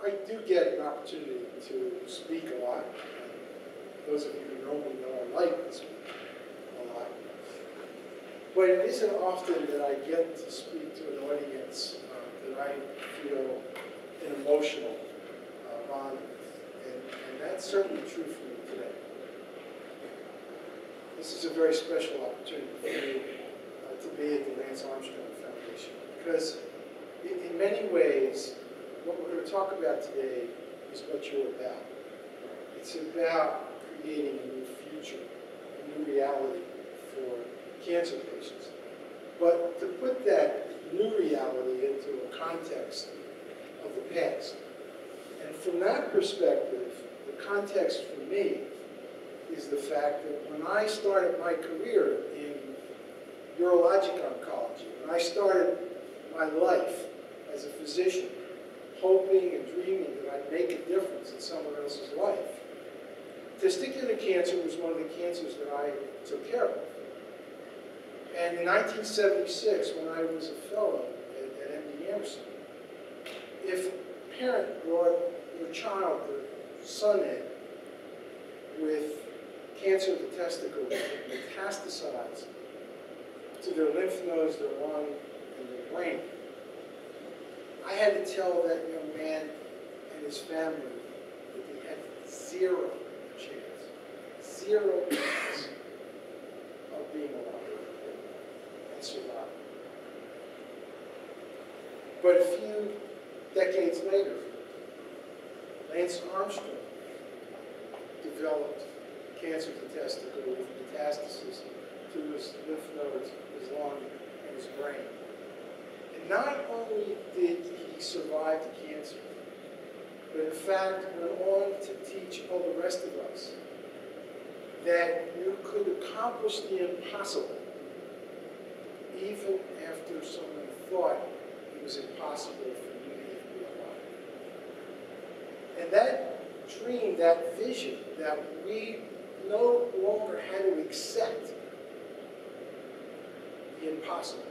I do get an opportunity to speak a lot. Those of you who know me know I like to speak a lot. But it isn't often that I get to speak to an audience that I feel an emotional bond with. And that's certainly true for me today. This is a very special opportunity for me to be at the Lance Armstrong Foundation. Because in many ways, what we're going to talk about today is what you're about. It's about creating a new future, a new reality for cancer patients. But to put that new reality into a context of the past. And from that perspective, the context for me is the fact that when I started my career in urologic oncology, when I started my life as a physician, hoping and dreaming that I'd make a difference in someone else's life, testicular cancer was one of the cancers that I took care of. And in 1976, when I was a fellow at MD Anderson, if a parent brought their child, their son in, with cancer of the testicle that metastasized to their lymph nodes, their lung, and their brain, I had to tell that young man and his family that they had zero chance of being alive and surviving. But a few decades later, Lance Armstrong developed cancer of the testicle with metastasis to his lymph nodes, his lung, and his brain. And not only did he survive the cancer, but in fact went on to teach all the rest of us that you could accomplish the impossible even after someone thought it was impossible for you to even be alive. And that dream, that vision, that we no longer had to accept the impossible,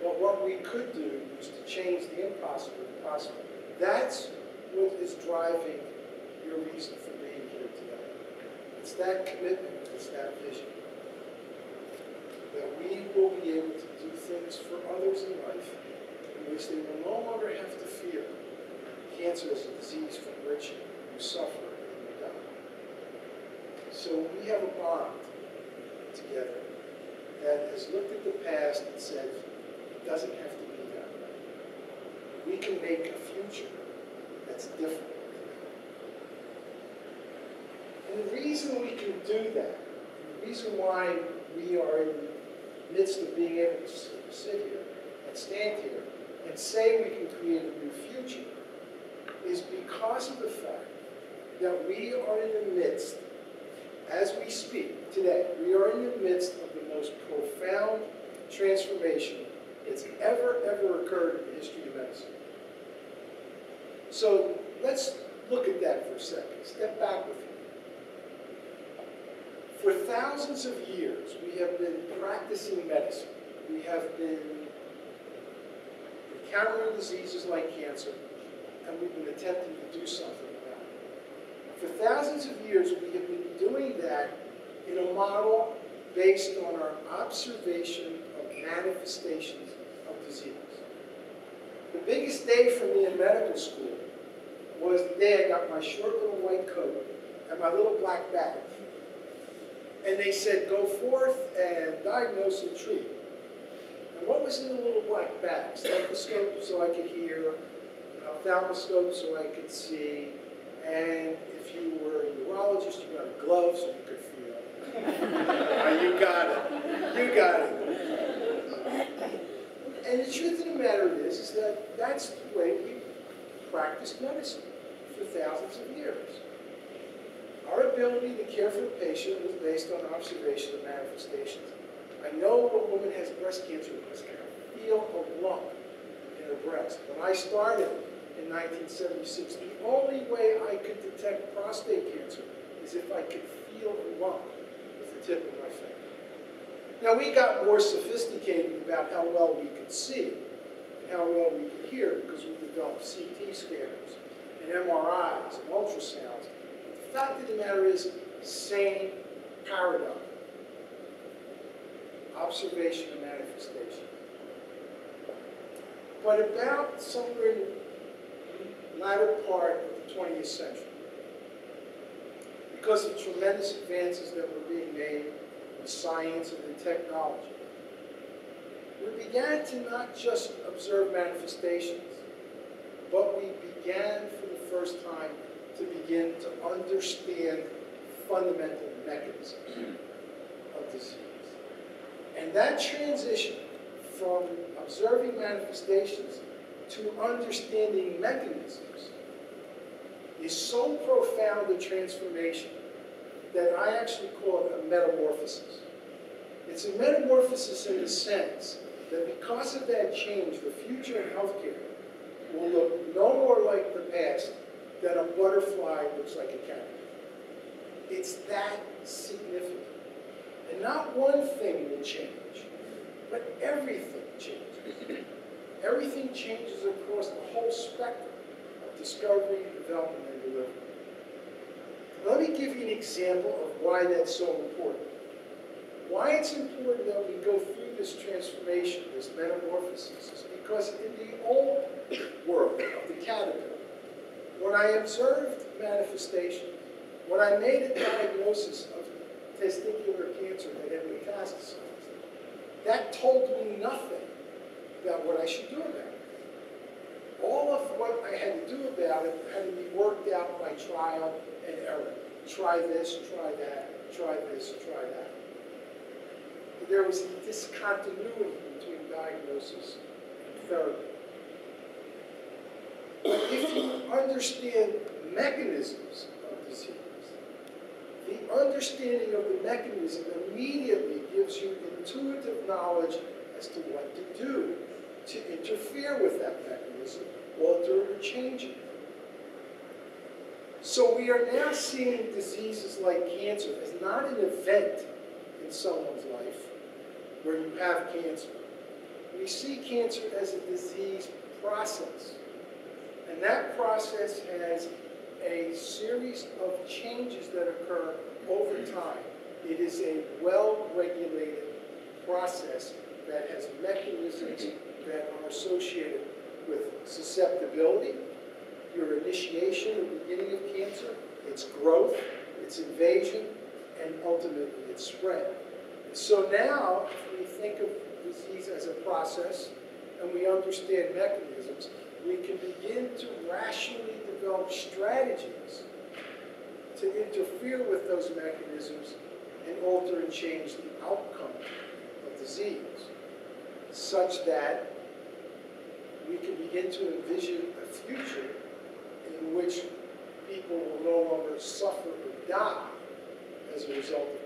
but what we could do was to change the impossible possible. That's what is driving your reason for being here today. It's that commitment, it's that vision. That we will be able to do things for others in life in which they will no longer have to fear cancer as a disease from which you suffer and you die. So we have a bond together that has looked at the past and said, it doesn't have to be that way. We can make a future that's different. And the reason we can do that, the reason why we are in the midst of being able to sit here and stand here and say we can create a new future is because of the fact that we are in the midst, as we speak today, we are in the midst of the most profound transformation that's ever occurred in the history of medicine. So let's look at that for a second. Step back with me. For thousands of years, we have been practicing medicine. We have been encountering diseases like cancer, and we've been attempting to do something about it. For thousands of years, we have been doing that in a model based on our observation of manifestations of disease. The biggest day for me in medical school was the day I got my short little white coat and my little black bag. And they said, go forth and diagnose and treat. And what was in the little black bag? Stethoscope so I could hear, ophthalmoscope so I could see, and if you were a urologist, you got a glove so you could feel. You got it. You got it. And the truth of the matter is that that's the way we practiced medicine for thousands of years. Our ability to care for a patient was based on observation of manifestations. I know a woman has breast cancer because I can feel a lump in her breast. When I started in 1976, the only way I could detect prostate cancer is if I could feel a lump with the tip of my finger. Now, we got more sophisticated about how well we could see and how well we could hear because we developed CT scanners and MRIs and ultrasounds. The fact of the matter is, same paradigm. Observation and manifestation. But about somewhere in the latter part of the 20th century, because of tremendous advances that were being made in science and in technology, we began to not just observe manifestations, but we began for the first time to begin to understand fundamental mechanisms of disease. And that transition from observing manifestations to understanding mechanisms is so profound a transformation that I actually call it a metamorphosis. It's a metamorphosis in the sense that because of that change, the future in healthcare will look no more like the past than a butterfly looks like a caterpillar. It's that significant. And not one thing will change, but everything changes. Everything changes across the whole spectrum of discovery, development, and delivery. Let me give you an example of why that's so important. Why it's important that we go through this transformation, this metamorphosis, is because in the old world of the caterpillar, when I observed manifestation, when I made a diagnosis of testicular cancer that had metastasized, that told me nothing about what I should do about it. All of what I had to do about it had to be worked out by trial and error. Try this, try that, try this, try that. There was a discontinuity between diagnosis and therapy. But if you understand mechanisms of disease, the understanding of the mechanism immediately gives you intuitive knowledge as to what to do to interfere with that mechanism, alter it, or change it. So we are now seeing diseases like cancer as not an event in someone's life where you have cancer. We see cancer as a disease process. And that process has a series of changes that occur over time. It is a well-regulated process that has mechanisms that are associated with susceptibility, your initiation, the beginning of cancer, its growth, its invasion, and ultimately its spread. So now, if we think of disease as a process and we understand mechanisms, we can begin to rationally develop strategies to interfere with those mechanisms and alter and change the outcome of disease, such that we can begin to envision a future in which people will no longer suffer or die as a result of